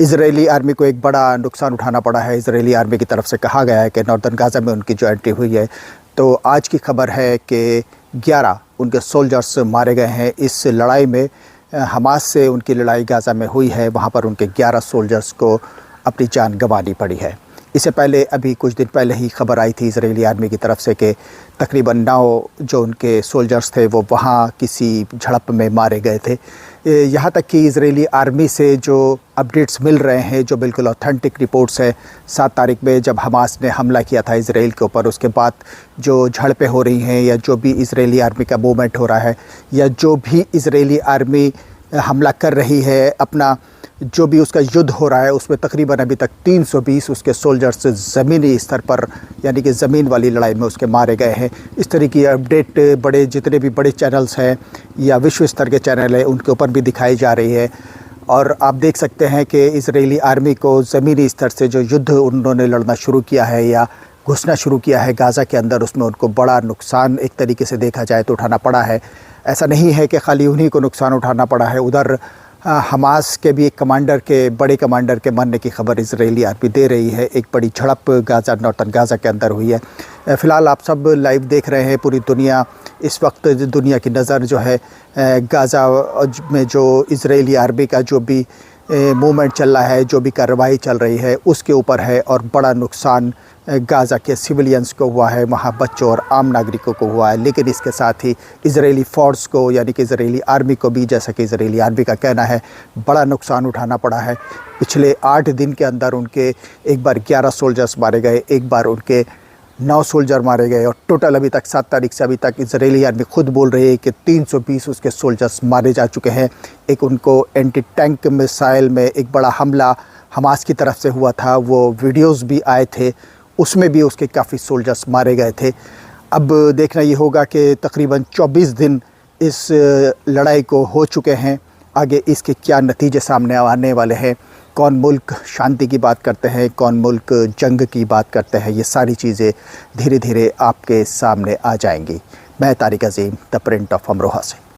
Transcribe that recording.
Israeli army को एक बड़ा नुकसान उठाना पड़ा है। इजरायली आर्मी की तरफ से कहा गया है कि नॉर्दर्न गाज़ा में उनकी जो एंट्री हुई है, तो आज की खबर है कि 11 उनके सोल्जर्स मारे गए हैं इस लड़ाई में। हमास से उनकी लड़ाई गाज़ा में हुई है, वहाँ पर उनके 11 सोल्जर्स को अपनी जान गंवानी पड़ी है। इससे पहले अभी कुछ दिन पहले ही खबर आई थी इजरायली आर्मी की तरफ से कि तकरीबन 9 जो उनके सोल्जर्स थे वो वहाँ किसी झड़प में मारे गए थे। यहाँ तक कि इजरायली आर्मी से जो अपडेट्स मिल रहे हैं, जो बिल्कुल ऑथेंटिक रिपोर्ट्स है, 7 तारीख में जब हमास ने हमला किया था इजराइल के ऊपर, उसके बाद जो झड़पें हो रही हैं या जो भी इजरायली आर्मी का मूवमेंट हो रहा है या जो भी इजरायली आर्मी हमला कर रही है, अपना जो भी उसका युद्ध हो रहा है, उसमें तकरीबन अभी तक 320 उसके सोल्जर्स ज़मीनी स्तर पर यानी कि ज़मीन वाली लड़ाई में उसके मारे गए हैं। इस तरह की अपडेट बड़े जितने भी बड़े चैनल्स हैं या विश्व स्तर के चैनल हैं उनके ऊपर भी दिखाई जा रही है। और आप देख सकते हैं कि इजरायली आर्मी को ज़मीनी स्तर से जो युद्ध उन्होंने लड़ना शुरू किया है या घुसना शुरू किया है गाज़ा के अंदर, उसमें उनको बड़ा नुकसान एक तरीके से देखा जाए तो उठाना पड़ा है। ऐसा नहीं है कि खाली उन्हीं को नुकसान उठाना पड़ा है, उधर हमास के भी एक बड़े कमांडर के मरने की खबर इजरायली आर्मी दे रही है। एक बड़ी झड़प गाज़ा, नॉर्दर्न गाज़ा के अंदर हुई है। फ़िलहाल आप सब लाइव देख रहे हैं, पूरी दुनिया इस वक्त दुनिया की नज़र जो है गाज़ा में जो इजरायली आर्मी का जो भी मूवमेंट चल रहा है, जो भी कार्रवाई चल रही है उसके ऊपर है। और बड़ा नुकसान गाज़ा के सिविलियंस को हुआ है, वहाँ बच्चों और आम नागरिकों को हुआ है। लेकिन इसके साथ ही इजरायली फ़ोर्स को यानी कि इजरायली आर्मी को भी, जैसा कि इजरायली आर्मी का कहना है, बड़ा नुकसान उठाना पड़ा है। पिछले 8 दिन के अंदर उनके एक बार 11 सोल्जर्स मारे गए, एक बार उनके 9 सोल्जर मारे गए और टोटल अभी तक 7 तारीख से अभी तक इजरायली आर्मी खुद बोल रही है कि 320 उसके सोल्जर्स मारे जा चुके हैं। एक उनको एंटी टैंक मिसाइल में एक बड़ा हमला हमास की तरफ से हुआ था, वो वीडियोस भी आए थे, उसमें भी उसके काफ़ी सोल्जर्स मारे गए थे। अब देखना ये होगा कि तकरीबन 24 दिन इस लड़ाई को हो चुके हैं, आगे इसके क्या नतीजे सामने आने वाले हैं, कौन मुल्क शांति की बात करते हैं, कौन मुल्क जंग की बात करते हैं, ये सारी चीज़ें धीरे धीरे आपके सामने आ जाएंगी। मैं तारिक अज़ीम, द प्रिंट ऑफ अमरोहा से।